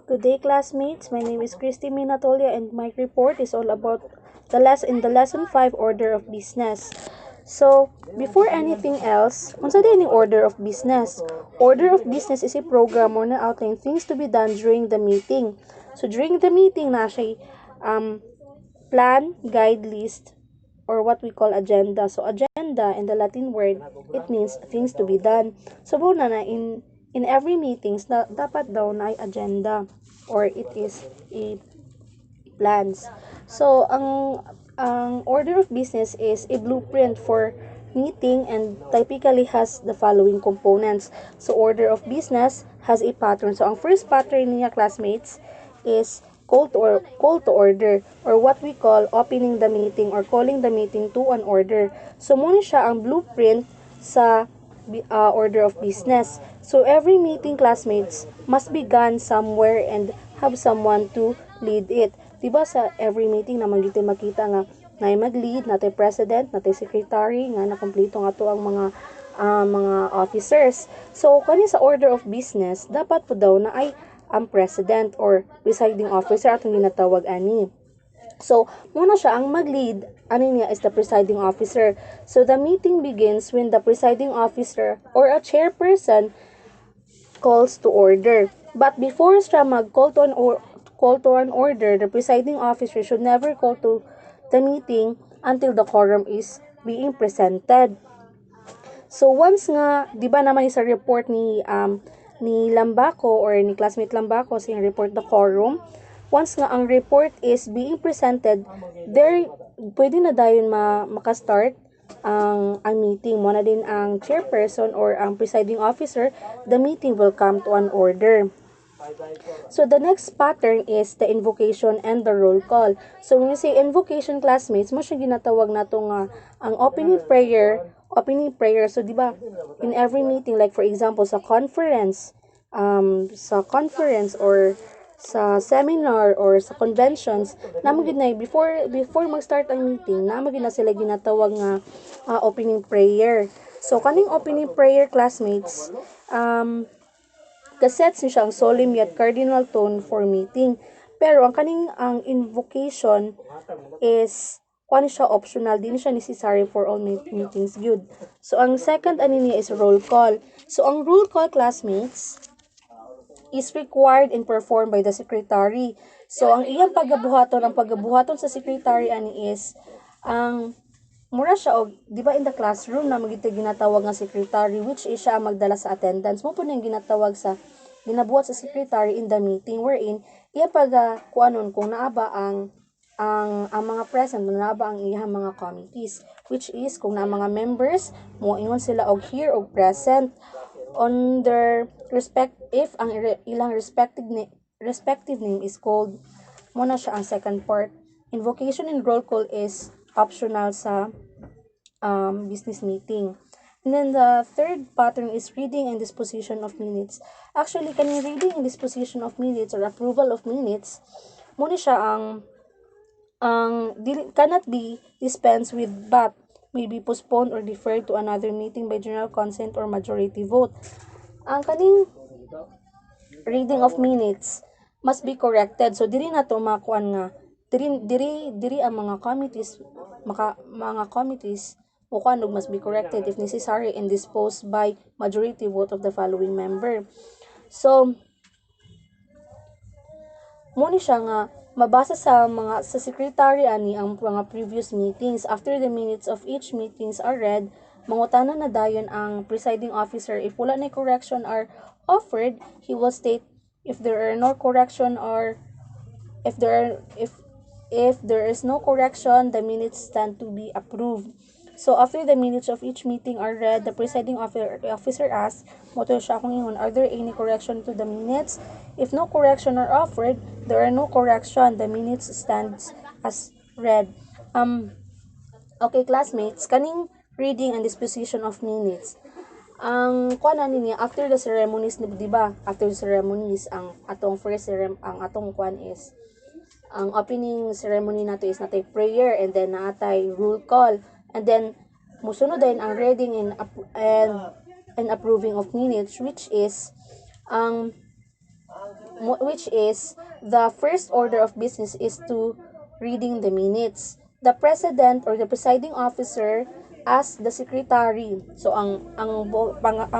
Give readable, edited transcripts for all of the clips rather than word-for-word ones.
Good day, classmates. My name is Christy Minatolia, and my report is all about the lesson 5 order of business. So, before anything else, unsa din yung order of business? Order of business is a program or na outline things to be done during the meeting. So, during the meeting na siya plan, guide list, or what we call agenda. So, agenda in the Latin word, it means things to be done. So, muna na in every meetings na dapat daw na ay agenda or it is a plans. So, ang order of business is a blueprint for meeting and typically has the following components. So, order of business has a pattern. So, ang first pattern niya, classmates, is call to order or what we call opening the meeting or calling the meeting to an order. So, muna siya ang blueprint sa order of business. So, every meeting, classmates, must begun somewhere and have someone to lead it. Diba sa every meeting naman dito makita nga na mag-lead, natay president, natay secretary, nga nakompleto nga to ang mga officers. So, kani sa order of business, dapat po daw na ay ang president or presiding officer atong ginatawag ani. So, muna siya ang mag-lead, ano niya is the presiding officer. So, the meeting begins when the presiding officer or a chairperson calls to order. But before siya mag-call to an order, the presiding officer should never call to the meeting until the quorum is being presented. So once nga, 'di ba naman sa report ni Lambaco or ni classmate Lambaco sa report the quorum, once nga ang report is being presented, there pwede na dayon maka-start ang meeting mo na din ang chairperson or ang presiding officer, the meeting will come to an order. So the next pattern is the invocation and the roll call. So when we say invocation, classmates, mo siya ginatawag nato nga ang opening prayer. So di ba in every meeting, like for example sa conference or sa seminar or sa conventions, namo gid na before mag-start ang meeting, namo gid na sila ginatawag nga opening prayer. So kaning opening prayer, classmates, kasets ni siya ang solemn yet cardinal tone for meeting. Pero ang invocation is kuan siya optional, din siya necessary for all meetings good. So ang second ani niya is roll call. So ang roll call, classmates, is required and performed by the secretary. So ang iyang pagabuhaton sa secretary ani is ang mura siya og di ba in the classroom na magita ginatawag nga secretary, which is siya ang magdala sa attendance mo po nang ginatawag sa ginabuhat sa secretary in the meeting wherein iya kuanon kung naaba ang mga present, naaba ang iyang mga committees, which is kung na mga members mo ingon sila og here og present on their respect if ang ilang respective name is called. Muna siya ang second part. Invocation and roll call is optional sa business meeting. And then the third pattern is reading and disposition of minutes. Actually, kaning reading and disposition of minutes or approval of minutes, muna siya cannot be dispensed with but may be postponed or deferred to another meeting by general consent or majority vote. Ang kaning reading of minutes must be corrected. So diri na to makuan nga diri ang mga committees Bukanog must be corrected if necessary and disposed by majority vote of the following member. So, muna siya nga mabasa sa secretary ani ang mga previous meetings. After the minutes of each meetings are read, mangutana na dayon ang presiding officer if wala na correction are offered, he will state if there are no correction or if there is no correction, the minutes stand to be approved. So, after the minutes of each meeting are read, the presiding officer asks, moto siya akong ingon, are there any correction to the minutes? If no correction are offered, there are no correction, the minutes stands as read. Okay, classmates, kaning reading and disposition of minutes. Ang kuan niya after the ceremonies, di ba? After the ceremonies, ang atong kuan is ang opening ceremony nato is natay prayer and then natay roll call. And then, musunod din ang reading and approving of minutes, which is, which is the first order of business is to reading the minutes. The president or the presiding officer as the secretary. So ang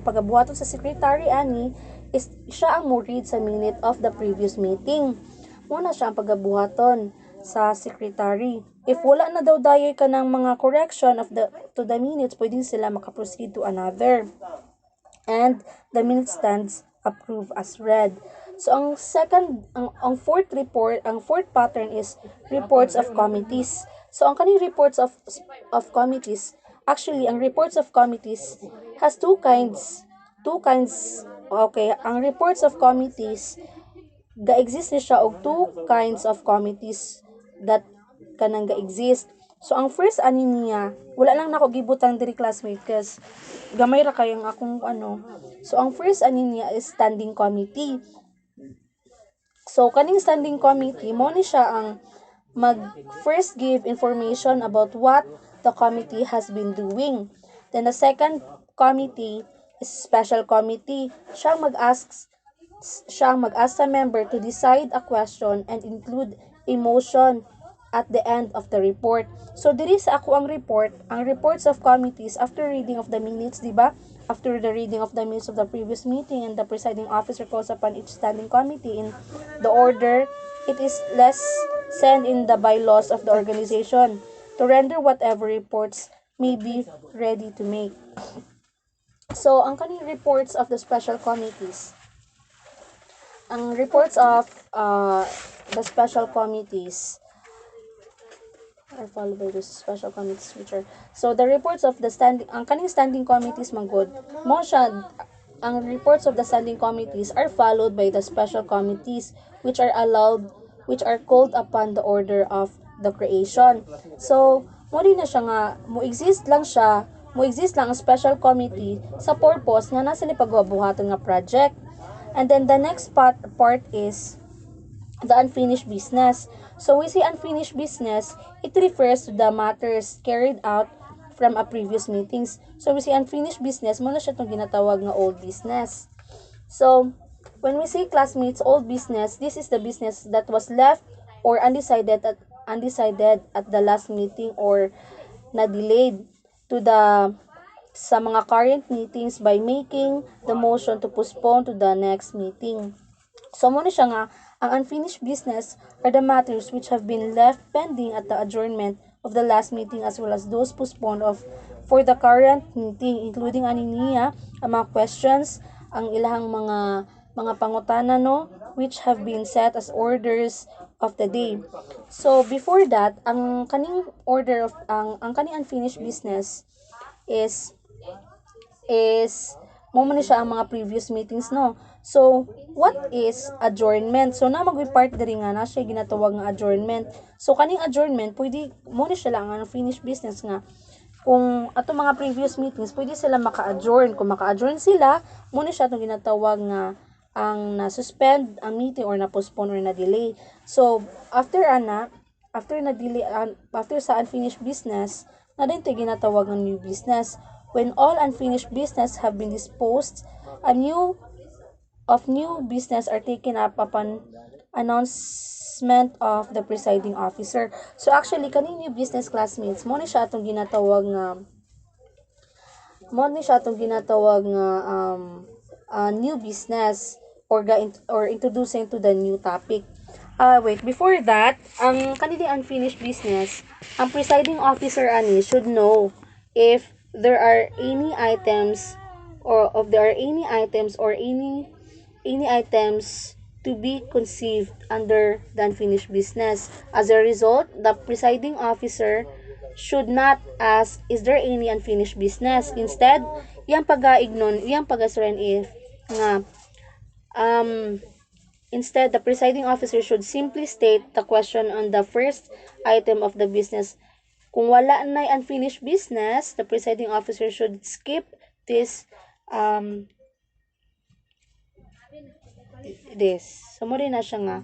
pagabuhaton sa secretary ani is siya ang mo read sa minute of the previous meeting. Muna siya ang pagabuhaton sa secretary. If wala na daw dayoy ka ng mga correction of the to the minutes, pwedeng sila makaproceed to another. And the minute stands approved as read. So ang fourth pattern is reports of committees. So ang kaning reports of committees, actually ang reports of committees has two kinds. Okay, ang reports of committees ga-exist ni siya og two kinds of committees that kanang ga-exist. So ang first ani niya, wala lang nako gibutang diri classmate kasi gamay ra kayong akong ano. So ang first ani niya is standing committee. So kaning standing committee mo ni siya ang mag first give information about what the committee has been doing. Then the second committee is special committee. Siyang mag-ask sa member to decide a question and include a motion at the end of the report. So diri sa ako ang reports of committees after reading of the minutes, di ba? After the reading of the minutes of the previous meeting and the presiding officer calls upon each standing committee in the order it is less sent in the bylaws of the organization to render whatever reports may be ready to make. So, ang kaning reports of the special committees. Ang reports of the special committees are followed by the special committees which are so the reports of the standing committees manggod mo siya ang reports of the standing committees are followed by the special committees which are called upon the order of the creation. So mo rin na siya nga mo exist lang ang special committee sa purpose nga nasa ni pagbuhaton nga project. And then the next part is the unfinished business. So we say unfinished business, it refers to the matters carried out from a previous meetings. So we say unfinished business, mo na siya itong ginatawag na old business. So when we say classmates, old business, this is the business that was left or undecided at the last meeting or na delayed to the sa mga current meetings by making the motion to postpone to the next meeting. So mo na siya nga ang unfinished business are the matters which have been left pending at the adjournment of the last meeting as well as those postponed for the current meeting, including ani niya ang mga questions, ang ilahang mga pangutana no which have been set as orders of the day. So before that, ang kaning kaning unfinished business is mo man siya ang mga previous meetings no. So what is adjournment? So na mag-part diri nga na siya ginatawag nga adjournment. So kaning adjournment pwede mo ni siya lang ang finished business nga kung ato mga previous meetings pwede sila maka-adjourn. Kung maka-adjourn sila, mo ni siya itong ginatawag nga ang na-suspend ang meeting or na-postpone or na-delay. So after sa unfinished business, na din ito ginatawag ng new business. When all unfinished business have been disposed, new business are taken up upon announcement of the presiding officer. So actually kaning new business classmates, mo ni siya atong ginatawag nga new business or introducing to the new topic. Before that, ang kanilang unfinished business, ang presiding officer ani should know if there are any items or any items to be conceived under the unfinished business. As a result, the presiding officer should not ask, is there any unfinished business? Instead, iyang pag-assuran if nga instead, the presiding officer should simply state the question on the first item of the business. Kung wala na unfinished business, the presiding officer should skip this So mo rin na siya nga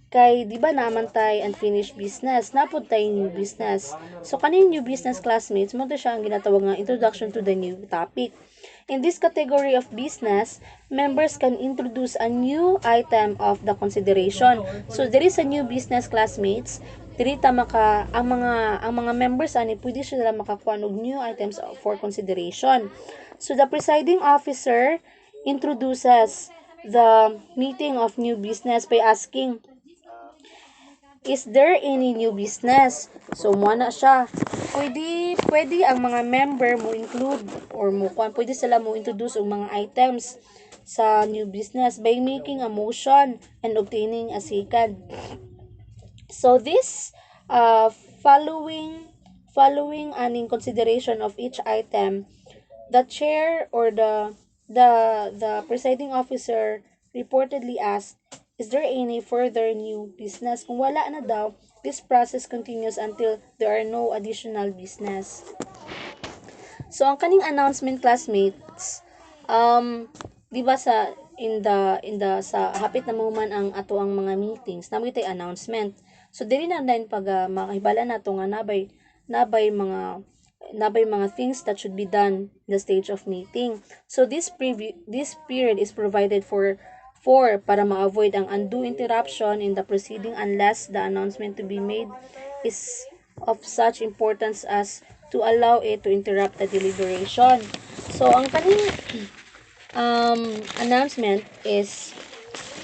kay di ba naman tay unfinished business, napud tay new business. So kaning new business classmates mo to siya ang ginatawag nga introduction to the new topic. In this category of business, members can introduce a new item of the consideration. So there is a new business, classmates. Diri ta maka ang mga members ani pwede sila makakuha og new items for consideration. So the presiding officer introduces the meeting of new business by asking, is there any new business? So, mo na siya. Pwede ang mga member mo include or pwede sila mo introduce ang mga items sa new business by making a motion and obtaining a second. So, this following aning consideration of each item, the chair or the presiding officer reportedly asked, is there any further new business? Kung wala na daw, this process continues until there are no additional business. So, ang kaning announcement, classmates, di ba sa sa hapit na moment ang ato ang mga meetings, namoy tay announcement. So, dili na din pag makahibala nato nga nabay mga things that should be done in the stage of meeting. So this period is provided for para ma-avoid ang undue interruption in the proceeding unless the announcement to be made is of such importance as to allow it to interrupt the deliberation. So ang kaning announcement is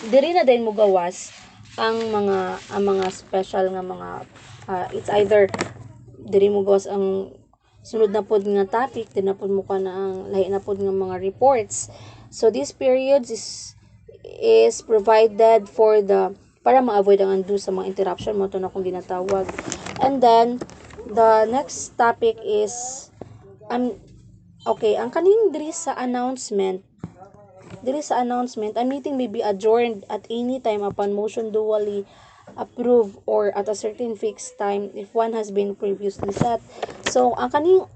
diri na din mo gawas ang mga special nga mga it's either diri mo gawas ang sunod na pod nga topic, din na pod mo ka na ang lahi na pod nga mga reports. So these periods is provided for para ma-avoid ang undue sa mga interruption mo to na kung ginatawag. And then the next topic is okay, ang kaning diri sa announcement, a meeting may be adjourned at any time upon motion duly approved or at a certain fixed time if one has been previously set. So, ang kaning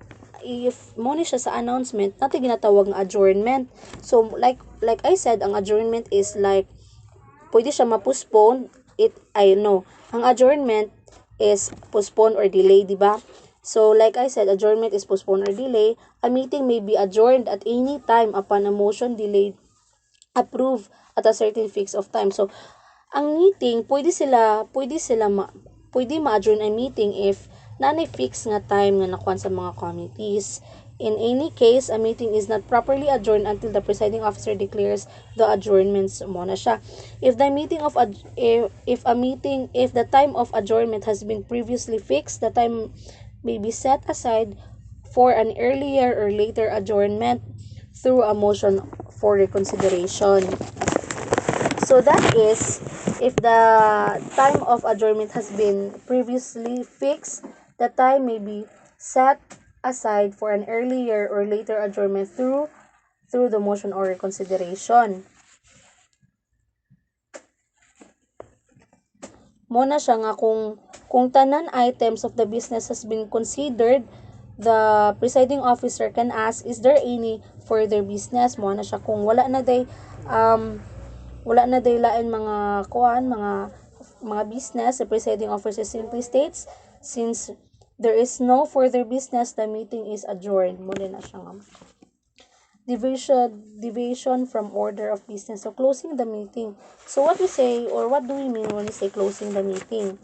if mo ni siya sa announcement, natin ginatawag nga adjournment. So, like I said, ang adjournment is like pwede siya ma-postpone ang adjournment is postpone or delay, di ba? So, like I said, adjournment is postpone or delay. A meeting may be adjourned at any time upon a motion delayed approve at a certain fix of time. So, ang meeting, pwede ma-adjourn ang meeting if nanay fix nga time nga nakuha sa mga committees. In any case, a meeting is not properly adjourned until the presiding officer declares the adjournments mo na siya. If the time of adjournment has been previously fixed, the time may be set aside for an earlier or later adjournment through a motion for reconsideration. So that is, if the time of adjournment has been previously fixed, the time may be set aside for an earlier or later adjournment through the motion or reconsideration. Muna siya nga kung tanan items of the business has been considered, the presiding officer can ask, is there any further business? Muna siya kung wala na day lain mga business, the presiding officer simply states, since there is no further business, the meeting is adjourned. Muna na siya nga. Deviation from order of business. So, closing the meeting. So, what we say, or what do we mean when we say closing the meeting?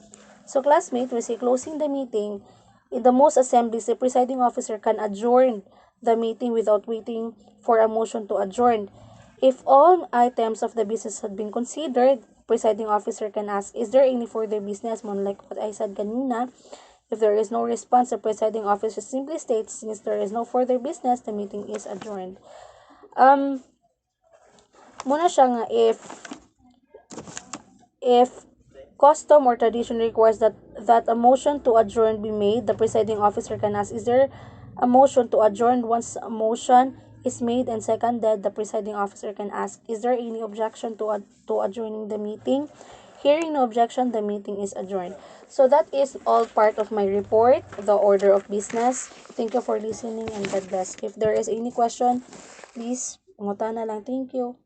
So, classmate, we say closing the meeting. In the most assemblies, the presiding officer can adjourn the meeting without waiting for a motion to adjourn. If all items of the business had been considered, presiding officer can ask, is there any further business? Like what I said kanina, if there is no response, the presiding officer simply states, since there is no further business, the meeting is adjourned. Muna siya nga, if custom or tradition requires that a motion to adjourn be made, the presiding officer can ask, is there a motion to adjourn? Once a motion is made and seconded, the presiding officer can ask, is there any objection to adjourning the meeting? Hearing no objection, the meeting is adjourned. So that is all part of my report, the order of business. Thank you for listening and God bless. If there is any question, please, pangutan na lang. Thank you.